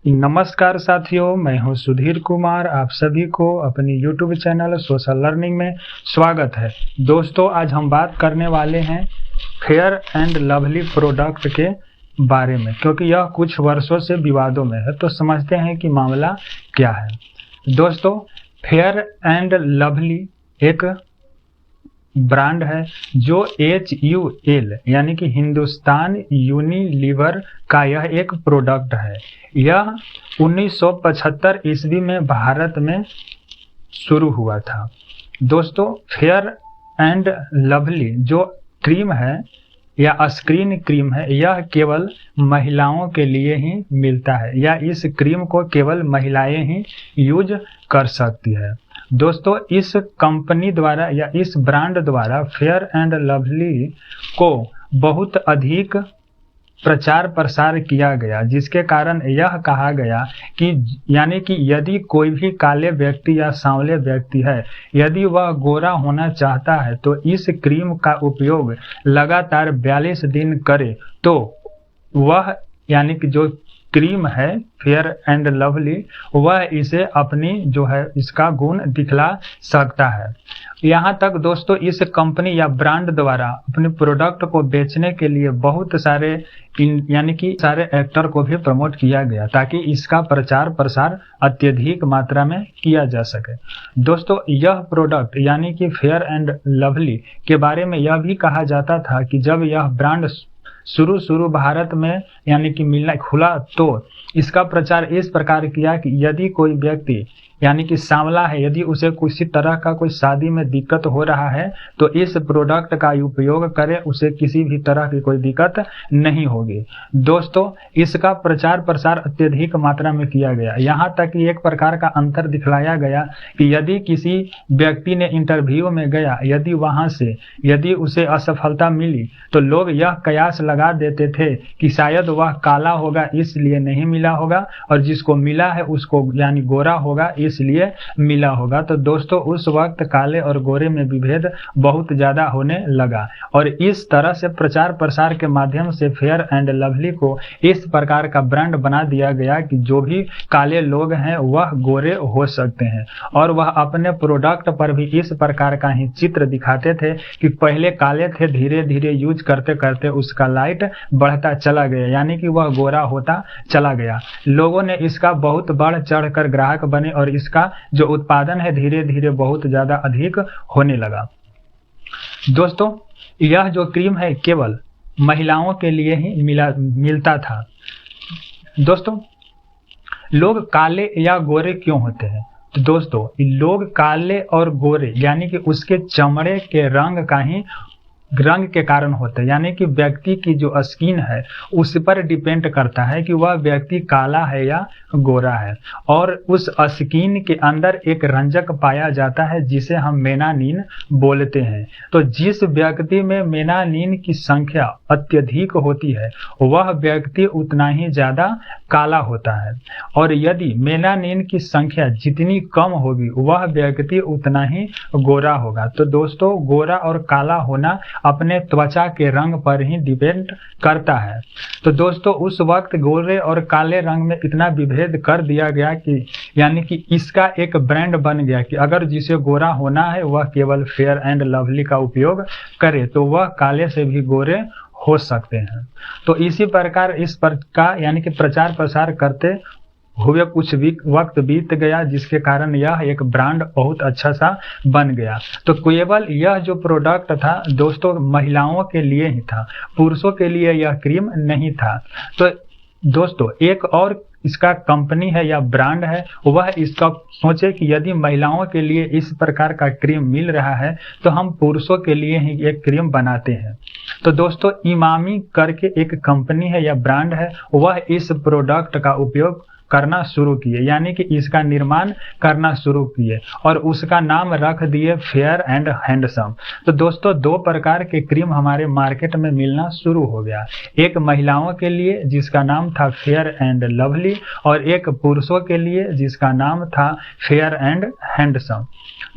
नमस्कार साथियों, मैं हूं सुधीर कुमार। आप सभी को अपनी यूट्यूब चैनल सोशल लर्निंग में स्वागत है। दोस्तों, आज हम बात करने वाले हैं फेयर एंड लवली प्रोडक्ट के बारे में, क्योंकि यह कुछ वर्षों से विवादों में है। तो समझते हैं कि मामला क्या है। दोस्तों, फेयर एंड लवली एक ब्रांड है जो HUL यानी कि हिंदुस्तान यूनिलीवर का यह एक प्रोडक्ट है। यह 1975 ईस्वी में भारत में शुरू हुआ था। दोस्तों, फेयर एंड लवली जो क्रीम है या स्क्रीन क्रीम है, यह केवल महिलाओं के लिए ही मिलता है, या इस क्रीम को केवल महिलाएं ही यूज कर सकती है। दोस्तों, इस कंपनी द्वारा या इस ब्रांड द्वारा फेयर एंड लवली को बहुत अधिक प्रचार प्रसार किया गया, जिसके कारण यह कहा गया कि यानी कि यदि कोई भी काले व्यक्ति या सांवले व्यक्ति है, यदि वह गोरा होना चाहता है तो इस क्रीम का उपयोग लगातार 42 दिन करे तो वह यानी कि जो क्रीम है फेयर एंड लवली, वह इसे अपनी जो है इसका गुण दिखला सकता है। यहाँ तक दोस्तों, इस कंपनी या ब्रांड द्वारा अपने प्रोडक्ट को बेचने के लिए बहुत सारे यानी कि सारे एक्टर को भी प्रमोट किया गया, ताकि इसका प्रचार प्रसार अत्यधिक मात्रा में किया जा सके। दोस्तों, यह प्रोडक्ट यानी कि फेयर एंड लवली के बारे में यह भी कहा जाता था कि जब यह ब्रांड शुरू भारत में यानी कि मिलना खुला, तो इसका प्रचार इस प्रकार किया कि यदि कोई व्यक्ति यानी कि सांवला है, यदि उसे किसी तरह का कोई शादी में दिक्कत हो रहा है तो इस प्रोडक्ट का उपयोग करे, उसे किसी भी तरह की कोई दिक्कत नहीं होगी। दोस्तों, इसका प्रचार प्रसार अत्यधिक मात्रा में किया गया, यहाँ तक कि एक प्रकार का अंतर दिखलाया गया कि यदि किसी व्यक्ति ने इंटरव्यू में गया, यदि वहां से यदि उसे असफलता मिली तो लोग यह कयास लगा देते थे कि शायद वह काला होगा इसलिए नहीं मिला होगा, और जिसको मिला है उसको यानी गोरा होगा इसलिए मिला होगा। तो दोस्तों, उस वक्त काले और गोरे में विभेद बहुत ज्यादा होने लगा, और इस तरह से प्रचार प्रसार के माध्यम से फेयर एंड लवली को इस प्रकार का ब्रांड बना दिया गया कि जो भी काले लोग हैं वह गोरे हो सकते हैं। और वह अपने प्रोडक्ट पर भी इस प्रकार का ही चित्र दिखाते थे कि पहले काले थे, धीरे धीरे यूज करते करते उसका लाइट बढ़ता चला गया, यानी कि वह गोरा होता चला गया। लोगों ने इसका बहुत बढ़ चढ़ कर ग्राहक बने और इसका जो उत्पादन है धीरे धीरे बहुत ज्यादा अधिक होने लगा। दोस्तों, यह जो क्रीम है केवल महिलाओं के लिए ही मिलता था। दोस्तों, लोग काले या गोरे क्यों होते हैं? तो दोस्तों, लोग काले और गोरे यानी कि उसके चमड़े के रंग के कारण होते हैं, यानी कि व्यक्ति की जो स्किन है उस पर डिपेंड करता है कि वह व्यक्ति काला है या गोरा है। और उस स्किन के अंदर एक रंजक पाया जाता है जिसे हम मेलानिन बोलते हैं। तो जिस व्यक्ति में मेलानिन की संख्या अत्यधिक होती है वह व्यक्ति उतना ही ज्यादा काला होता है, और यदि मेलानिन की संख्या जितनी कम होगी वह व्यक्ति उतना ही गोरा होगा। तो दोस्तों, गोरा और काला होना अपने त्वचा के रंग पर ही डिपेंड करता है। तो दोस्तों, उस वक्त गोरे और काले रंग में इतना विभेद कर दिया गया कि यानी कि इसका एक ब्रांड बन गया कि अगर जिसे गोरा होना है वह केवल फेयर एंड लवली का उपयोग करे तो वह काले से भी गोरे हो सकते हैं। तो इसी प्रकार इस पर का यानी कि प्रचार प्रसार करते हुए कुछ वक्त बीत गया, जिसके कारण यह एक ब्रांड बहुत अच्छा सा बन गया। तो केवल यह जो प्रोडक्ट था दोस्तों महिलाओं के लिए ही था, पुरुषों के लिए यह क्रीम नहीं था। तो दोस्तों, एक और इसका कंपनी है या ब्रांड है, वह इसका सोचे कि यदि महिलाओं के लिए इस प्रकार का क्रीम मिल रहा है तो हम पुरुषों के लिए ही एक क्रीम बनाते हैं। तो दोस्तों, इमामी करके एक कंपनी है या ब्रांड है, वह इस प्रोडक्ट का उपयोग करना शुरू किए, यानी कि इसका निर्माण करना शुरू किए और उसका नाम रख दिए फेयर एंड हैंडसम। तो दोस्तों, दो प्रकार के क्रीम हमारे मार्केट में मिलना शुरू हो गया, एक महिलाओं के लिए जिसका नाम था फेयर एंड लवली, और एक पुरुषों के लिए जिसका नाम था फेयर एंड हैंडसम।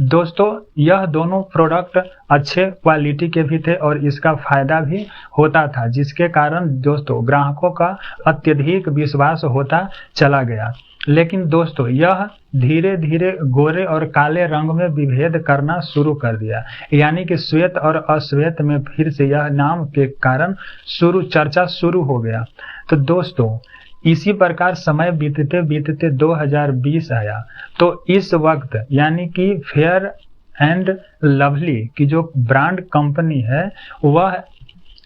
दोस्तों, यह दोनों प्रोडक्ट अच्छे क्वालिटी के भी थे और इसका फायदा भी होता था, जिसके कारण दोस्तों ग्राहकों का अत्यधिक विश्वास होता चला गया। लेकिन दोस्तों यह धीरे धीरे गोरे और काले रंग में विभेद करना शुरू कर दिया, यानी कि श्वेत और अश्वेत में फिर से यह नाम के कारण चर्चा शुरू हो गया। तो दोस्तों इसी प्रकार समय बीतते बीतते 2020 आया। तो इस वक्त यानी कि फेयर एंड लवली की जो ब्रांड कंपनी है वह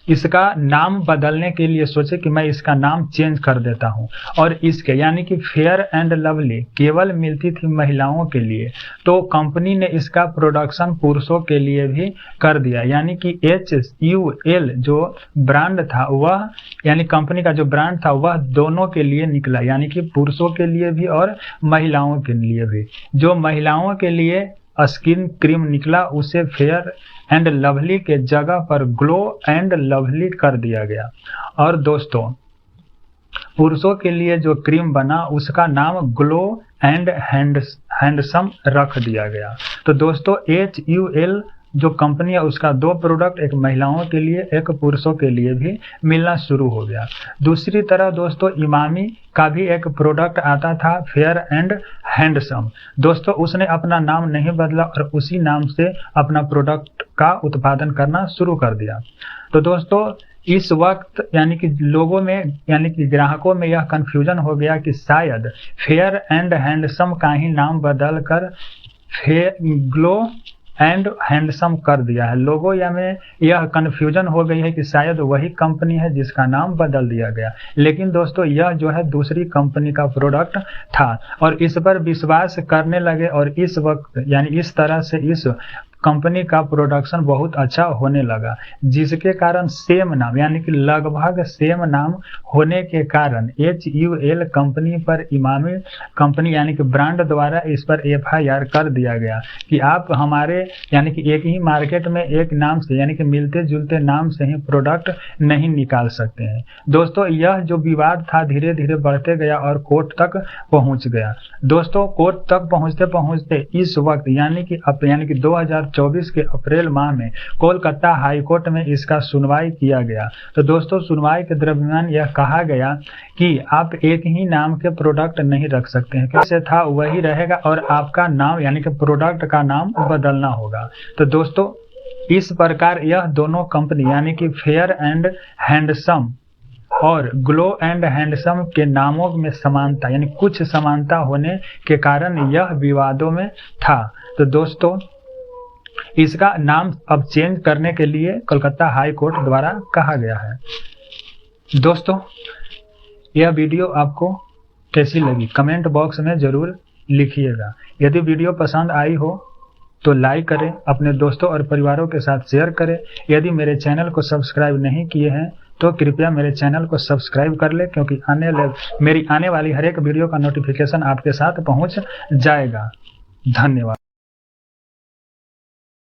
इसका नाम बदलने के लिए सोचे कि मैं इसका नाम चेंज कर देता हूं, और इसके यानी कि फेयर एंड लवली केवल मिलती थी महिलाओं के लिए, तो कंपनी ने इसका प्रोडक्शन पुरुषों के लिए भी कर दिया, यानी कि HUL जो ब्रांड था वह यानी कंपनी का जो ब्रांड था वह दोनों के लिए निकला, यानी कि पुरुषों के लिए भी और महिलाओं के लिए भी। जो महिलाओं के लिए स्किन क्रीम निकला उसे फेयर एंड लवली के जगह पर ग्लो एंड लवली कर दिया गया, और दोस्तों पुरुषों के लिए जो क्रीम बना उसका नाम ग्लो एंड हैंडसम रख दिया गया। तो दोस्तों HUL जो कंपनी है उसका 2 प्रोडक्ट, एक महिलाओं के लिए एक पुरुषों के लिए भी मिलना शुरू हो गया। दूसरी तरह दोस्तों इमामी का भी एक प्रोडक्ट आता था फेयर एंड हैंडसम। दोस्तों उसने अपना नाम नहीं बदला और उसी नाम से अपना प्रोडक्ट का उत्पादन करना शुरू कर दिया। तो दोस्तों इस वक्त यानी कि लोगों में यानी कि ग्राहकों में यह कंफ्यूजन हो गया कि शायद फेयर एंड हैंडसम का ही नाम बदल कर ग्लो एंड हैंडसम कर दिया है। लोगों या में यह कंफ्यूजन हो गई है कि शायद वही कंपनी है जिसका नाम बदल दिया गया, लेकिन दोस्तों यह जो है दूसरी कंपनी का प्रोडक्ट था और इस पर विश्वास करने लगे, और इस वक्त यानी इस तरह से इस कंपनी का प्रोडक्शन बहुत अच्छा होने लगा, जिसके कारण सेम नाम यानी कि लगभग सेम नाम होने के कारण HUL कंपनी पर इमामी कंपनी यानी कि ब्रांड द्वारा इस पर FIR कर दिया गया कि आप हमारे यानी कि एक ही मार्केट में एक नाम से यानी कि मिलते जुलते नाम से ही प्रोडक्ट नहीं निकाल सकते हैं। दोस्तों यह जो विवाद था धीरे धीरे बढ़ते गया और कोर्ट तक पहुंच गया। दोस्तों कोर्ट तक पहुंचते पहुंचते इस वक्त यानी कि 2024 के अप्रैल माह में कोलकाता हाई कोर्ट में इसका सुनवाई किया गया। तो दोस्तों सुनवाई के दरमियान यह कहा गया कि आप एक ही नाम के प्रोडक्ट नहीं रख सकते हैं, कैसे था वही रहेगा और आपका नाम यानी कि प्रोडक्ट का नाम बदलना होगा। तो दोस्तों इस प्रकार यह दोनों कंपनी यानी कि फेयर एंड हैंडसम और ग्लो एंड हैंडसम के नामों में समानता यानी कुछ समानता होने के कारण यह विवादों में था। तो दोस्तों इसका नाम अब चेंज करने के लिए कोलकाता हाई कोर्ट द्वारा कहा गया है। दोस्तों यह वीडियो आपको कैसी लगी कमेंट बॉक्स में जरूर लिखिएगा। यदि वीडियो पसंद आई हो तो लाइक करें, अपने दोस्तों और परिवारों के साथ शेयर करें। यदि मेरे चैनल को सब्सक्राइब नहीं किए हैं तो कृपया मेरे चैनल को सब्सक्राइब कर ले, क्योंकि मेरी आने वाली हर एक वीडियो का नोटिफिकेशन आपके साथ पहुंच जाएगा। धन्यवाद।